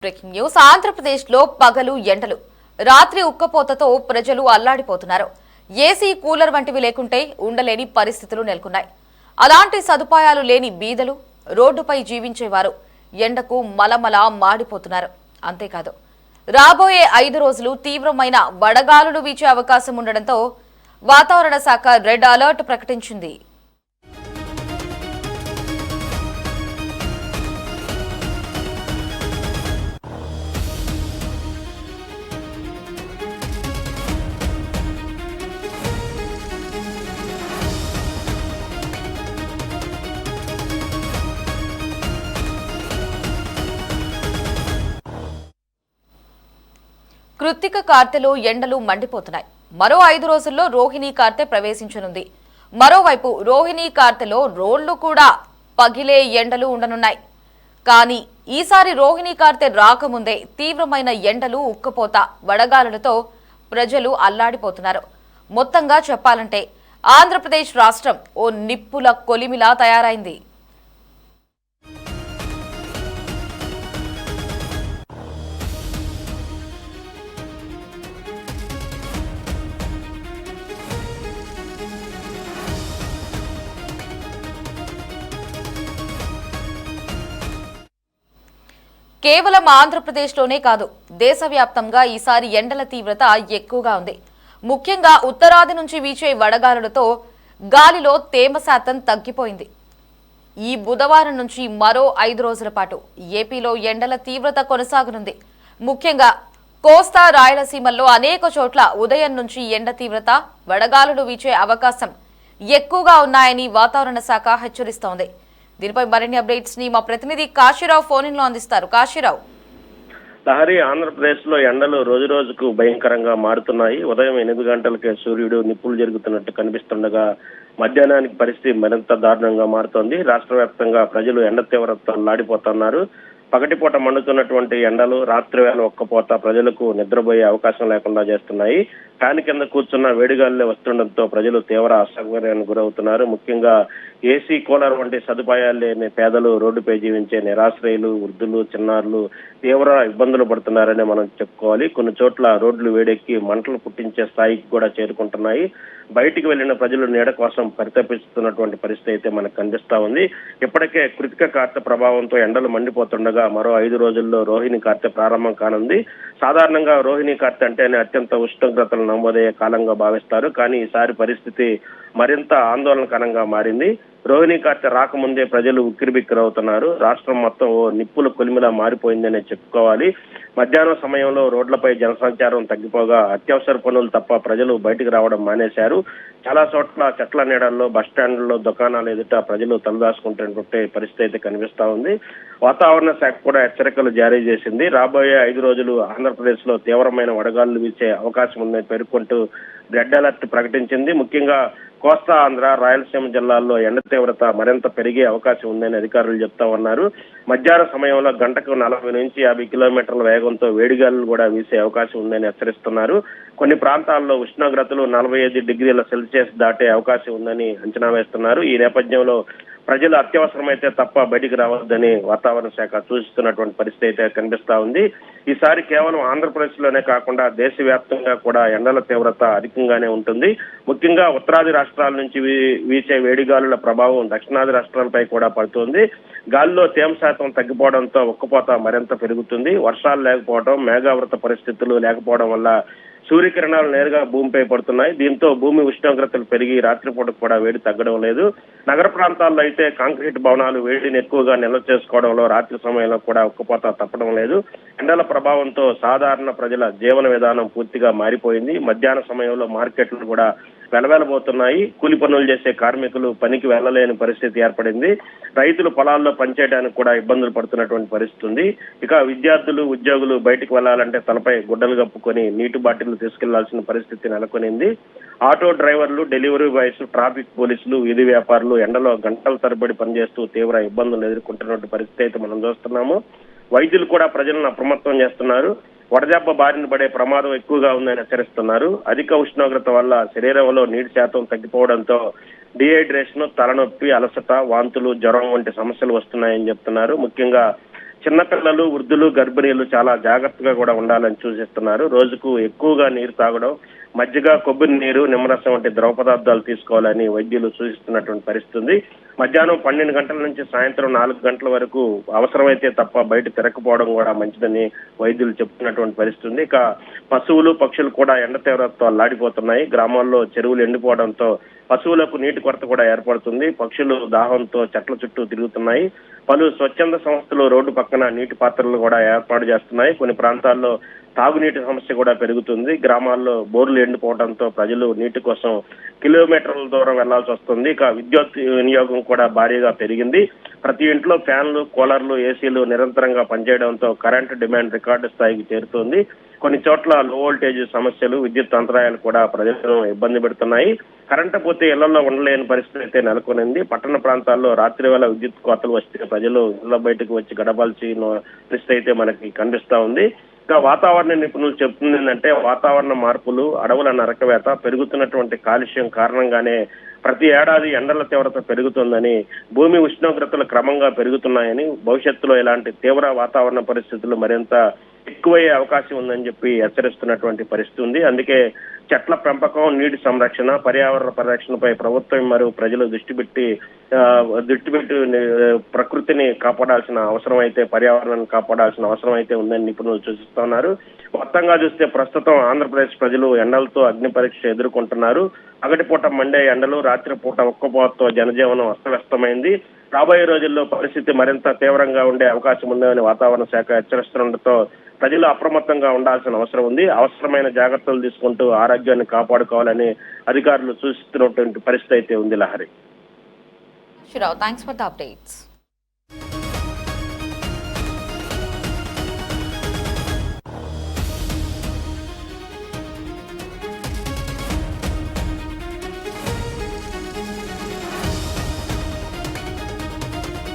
Breaking news Andhra Pradesh లో పగలు ఎండలు రాత్రి ఉక్కపోతతో ప్రజలు అల్లాడిపోతున్నారు. ఏసీ కూలర్ వంటివి లేకుంటే ఉండలేని పరిస్థితులు నెలకొన్నాయి. అలాంటి సదుపాయాలు లేని బీదలు రోడ్డుపై జీవించేవారు ఎండకు మలమల మాడిపోతున్నారు. అంతేకాదు రాబోయే 5 రోజులు తీవ్రమైన వడగాలులు వీచే అవకాశం ఉండడంతో వాతావరణ శాఖ రెడ్ అలర్ట్ ప్రకటించింది. కృత్తిక కార్తెలో ఎండలు మండిపోతున్నాయి. మరో 5 రోజుల్లో రోహిణీ కార్తె ప్రవేశించనుంది. మరోవైపు రోహిణీ కార్తెలో రోడ్లు కూడా పగిలే ఎండలు ఉండనున్నాయి. కానీ ఈసారి రోహిణీ కార్తె రాకముందే తీవ్రమైన ఎండలు, ఉక్కపోత, వడగాలులతో ప్రజలు అల్లాడిపోతున్నారు. మొత్తంగా చెప్పాలంటే ఆంధ్రప్రదేశ్ రాష్ట్రం ఓ నిప్పుల కొలిమిలా తయారైంది. కేవలం ఆంధ్రప్రదేశ్లోనే కాదు, దేశవ్యాప్తంగా ఈసారి ఎండల తీవ్రత ఎక్కువగా ఉంది. ముఖ్యంగా ఉత్తరాది నుంచి వీచే వడగాలులతో గాలిలో తేమ శాతం తగ్గిపోయింది. ఈ బుధవారం నుంచి మరో 5 రోజుల పాటు ఏపీలో ఎండల తీవ్రత కొనసాగనుంది. ముఖ్యంగా కోస్తా, రాయలసీమల్లో అనేక చోట్ల ఉదయం నుంచి ఎండ తీవ్రత, వడగాలులు వీచే అవకాశం ఎక్కువగా ఉన్నాయని వాతావరణ శాఖ హెచ్చరిస్తోంది. దీనిపై మరిన్ని అప్డేట్స్ ని మా ప్రతినిధి కాశీరావు ఫోన్ ఇన్ లో అందిస్తారు. కాశీరావు, లహరి, ఆంధ్రప్రదేశ్ లో ఎండలు రోజు రోజుకు భయంకరంగా మారుతున్నాయి. ఉదయం 8 గంటలకే సూర్యుడు నిప్పులు జరుగుతున్నట్టు కనిపిస్తుండగా మధ్యాహ్నానికి పరిస్థితి మరింత దారుణంగా మారుతోంది. రాష్ట్ర వ్యాప్తంగా ప్రజలు ఎండ తీవ్రతతో లాడిపోతున్నారు. పగటిపూట మండుతున్నటువంటి ఎండలు, రాత్రి వేళ ఒక్కపోత ప్రజలకు నిద్రపోయే అవకాశం లేకుండా చేస్తున్నాయి. ఫ్యాన్ కింద కూర్చున్న వేడిగాలులే వస్తుండటంతో ప్రజలు తీవ్ర అసౌకర్యానికి గురవుతున్నారు. ముఖ్యంగా ఏసీ, కూలర్ వంటి సదుపాయాలు లేని పేదలు, రోడ్డుపై జీవించే నిరాశ్రయులు, వృద్ధులు, చిన్నారులు తీవ్ర ఇబ్బందులు పడుతున్నారని మనం చెప్పుకోవాలి. కొన్ని చోట్ల రోడ్లు వేడెక్కి మంటలు పుట్టించే స్థాయికి కూడా చేరుకుంటున్నాయి. బయటికి వెళ్లిన ప్రజలు నీడ కోసం పరితపిస్తున్నటువంటి పరిస్థితి అయితే మనకు కనిపిస్తా ఉంది. ఇప్పటికే కృత్తిక కార్తె ప్రభావంతో ఎండలు మండిపోతుండగా మరో 5 రోజుల్లో రోహిణీ కార్తె ప్రారంభం కానుంది. సాధారణంగా రోహిణీ కార్తె అంటేనే అత్యంత ఉష్ణోగ్రతలు నమోదయ్యే కాలంగా భావిస్తారు. కానీ ఈసారి పరిస్థితి మరింత ఆందోళనకరంగా మారింది. రోహిణీ కార్తె రాకముందే ప్రజలు ఉక్కిరిబిక్కిరవుతున్నారు. రాష్ట్రం మొత్తం ఓ నిప్పుల కొలిమిలా మారిపోయిందనే చెప్పుకోవాలి. మధ్యాహ్నం సమయంలో రోడ్లపై జనసంచారం తగ్గిపోగా అత్యవసర పనులు తప్ప ప్రజలు బయటికి రావడం మానేశారు. చాలా చోట్ల చెట్ల నీడల్లో, బస్టాండ్లలో, దుకాణాలు ఎదుట ప్రజలు తలదాచుకుంటున్నట్టు పరిస్థితి అయితే కనిపిస్తా ఉంది. వాతావరణ శాఖ కూడా హెచ్చరికలు జారీ చేసింది. రాబోయే 5 రోజులు ఆంధ్రప్రదేశ్ లో తీవ్రమైన వడగాలులు వీచే అవకాశం ఉందని పేర్కొంటూ రెడ్ అలర్ట్ ప్రకటించింది. ముఖ్యంగా కోస్తా ఆంధ్ర, రాయలసీమ జిల్లాల్లో ఎండ తీవ్రత మరింత పెరిగే అవకాశం ఉందని అధికారులు చెప్తా ఉన్నారు. మధ్యాహ్న సమయంలో గంటకు 40 నుంచి 50 కిలోమీటర్ల వేగంతో వేడిగాలులు కూడా వీసే అవకాశం ఉందని హెచ్చరిస్తున్నారు. కొన్ని ప్రాంతాల్లో ఉష్ణోగ్రతలు 45 డిగ్రీల సెల్సియస్ దాటే అవకాశం ఉందని అంచనా వేస్తున్నారు. ఈ నేపథ్యంలో ప్రజలు అత్యవసరమైతే తప్ప బయటికి రావద్దని వాతావరణ శాఖ సూచిస్తున్నటువంటి పరిస్థితి అయితే కనిపిస్తా ఉంది. ఈసారి కేవలం ఆంధ్రప్రదేశ్ లోనే కాకుండా దేశవ్యాప్తంగా కూడా ఎండల తీవ్రత అధికంగానే ఉంటుంది. ముఖ్యంగా ఉత్తరాది రాష్ట్రాల నుంచి వీచే వేడిగాలుల ప్రభావం దక్షిణాది రాష్ట్రాలపై కూడా పడుతుంది. గాలిలో తేమ శాతం తగ్గిపోవడంతో ఉక్కపోత మరింత పెరుగుతుంది. వర్షాలు లేకపోవడం, మేఘావృత పరిస్థితులు లేకపోవడం వల్ల సూర్యకిరణాలు నేరుగా భూమిపై పడుతున్నాయి. దీంతో భూమి ఉష్ణోగ్రతలు పెరిగి రాత్రిపూట కూడా వేడి తగ్గడం లేదు. నగర ప్రాంతాల్లో అయితే కాంక్రీట్ భవనాలు వేడిని ఎక్కువగా నిల్వ చేసుకోవడంలో రాత్రి సమయంలో కూడా ఉక్కపోత తప్పడం లేదు. ఎండల ప్రభావంతో సాధారణ ప్రజల జీవన విధానం పూర్తిగా మారిపోయింది. మధ్యాహ్న సమయంలో మార్కెట్లు కూడా వెలవెలబోతున్నాయి. కూలి పనులు చేసే కార్మికులు పనికి వెళ్లలేని పరిస్థితి ఏర్పడింది. రైతులు పొలాల్లో పనిచేయడానికి కూడా ఇబ్బందులు పడుతున్నటువంటి పరిస్థితి ఉంది. ఇక విద్యార్థులు, ఉద్యోగులు బయటికి వెళ్లాలంటే తలపై గుడ్డలు కప్పుకొని నీటి బాటిల్ తీసుకెళ్లాల్సిన పరిస్థితి నెలకొనింది. ఆటో డ్రైవర్లు, డెలివరీ బాయ్స్, ట్రాఫిక్ పోలీసులు, వీధి వ్యాపారులు ఎండలో గంటల తరబడి పనిచేస్తూ తీవ్ర ఇబ్బందులు ఎదుర్కొంటున్నటువంటి పరిస్థితి అయితే మనం చూస్తున్నాము. వైద్యులు కూడా ప్రజలను అప్రమత్తం చేస్తున్నారు. వడదెబ్బ బారిన పడే ప్రమాదం ఎక్కువగా ఉందని హెచ్చరిస్తున్నారు. అధిక ఉష్ణోగ్రత వల్ల శరీరంలో నీటి శాతం తగ్గిపోవడంతో డిహైడ్రేషన్, తలనొప్పి, అలసట, వాంతులు, జ్వరం వంటి సమస్యలు వస్తున్నాయని చెప్తున్నారు. ముఖ్యంగా చిన్నపిల్లలు, వృద్ధులు, గర్భిణీలు చాలా జాగ్రత్తగా కూడా ఉండాలని సూచిస్తున్నారు. రోజుకు ఎక్కువగా నీరు తాగడం, మజ్జిగ, కొబ్బరి నీరు, నిమ్మరసం వంటి ద్రవ పదార్థాలు తీసుకోవాలని వైద్యులు సూచిస్తున్నటువంటి పరిస్థితి ఉంది. మధ్యాహ్నం 12 గంటల నుంచి సాయంత్రం 4 గంటల వరకు అవసరమైతే తప్ప బయట తిరగకపోవడం కూడా మంచిదని వైద్యులు చెప్తున్నటువంటి పరిస్థితి ఉంది. ఇక పశువులు, పక్షులు కూడా ఎండ తీవ్రతతో అల్లాడిపోతున్నాయి. గ్రామాల్లో చెరువులు ఎండిపోవడంతో పశువులకు నీటి కొరత కూడా ఏర్పడుతుంది. పక్షులు దాహంతో చెట్ల చుట్టూ తిరుగుతున్నాయి. పలు స్వచ్ఛంద సంస్థలు రోడ్డు పక్కన నీటి పాత్రలు కూడా ఏర్పాటు చేస్తున్నాయి. కొన్ని ప్రాంతాల్లో తాగునీటి సమస్య కూడా పెరుగుతుంది. గ్రామాల్లో బోర్లు ఎండిపోవడంతో ప్రజలు నీటి కోసం కిలోమీటర్ల దూరం వెళ్లాల్సి వస్తుంది. ఇక విద్యుత్ వినియోగం కూడా భారీగా పెరిగింది. ప్రతి ఇంట్లో ఫ్యాన్లు, కూలర్లు, ఏసీలు నిరంతరంగా పనిచేయడంతో కరెంటు డిమాండ్ రికార్డు స్థాయికి చేరుతోంది. కొన్ని చోట్ల లో వోల్టేజ్ సమస్యలు, విద్యుత్ అంతరాయాలు కూడా ప్రజలను ఇబ్బంది పెడుతున్నాయి. కరెంటు పోతే ఇళ్లలో ఉండలేని పరిస్థితి అయితే నెలకొనింది. పట్టణ ప్రాంతాల్లో రాత్రి వేళ విద్యుత్ కోతలు వస్తే ప్రజలు ఇళ్ల బయటకు వచ్చి గడపాల్సిన పరిస్థితి అయితే మనకి కనిపిస్తా ఉంది. ఇంకా వాతావరణ నిపుణులు చెప్తుంది ఏంటంటే వాతావరణ మార్పులు, అడవుల నరకవేత, పెరుగుతున్నటువంటి కాలుష్యం కారణంగానే ప్రతి ఏడాది ఎండల తీవ్రత పెరుగుతుందని, భూమి ఉష్ణోగ్రతలు క్రమంగా పెరుగుతున్నాయని, భవిష్యత్తులో ఇలాంటి తీవ్ర వాతావరణ పరిస్థితులు మరింత ఎక్కువయ్యే అవకాశం ఉందని చెప్పి హెచ్చరిస్తున్నటువంటి పరిస్థితి ఉంది. అందుకే చెట్ల పెంపకం, నీటి సంరక్షణ, పర్యావరణ పరిరక్షణపై ప్రభుత్వం మరియు ప్రజలు దృష్టి పెట్టి ప్రకృతిని కాపాడాల్సిన అవసరం అయితే, పర్యావరణాన్ని కాపాడాల్సిన అవసరం అయితే ఉందని నిపుణులు సూచిస్తున్నారు. మొత్తంగా చూస్తే ప్రస్తుతం ఆంధ్రప్రదేశ్ ప్రజలు ఎండలతో అగ్ని పరీక్ష ఎదుర్కొంటున్నారు. పగటిపూట మండే ఎండలు, రాత్రిపూట ఉక్కపోతతో జనజీవనం అస్తవ్యస్తమైంది. రాబోయే రోజుల్లో పరిస్థితి మరింత తీవ్రంగా ఉండే అవకాశం ఉందని వాతావరణ శాఖ హెచ్చరిస్తుండటంతో ప్రజలు అప్రమత్తంగా ఉండాల్సిన అవసరం ఉంది. అవసరమైన జాగ్రత్తలు తీసుకుంటూ ఆరోగ్యాన్ని కాపాడుకోవాలని అధికారులు సూచిస్తున్నటువంటి పరిస్థితి అయితే ఉంది. Lahari, thanks for the updates.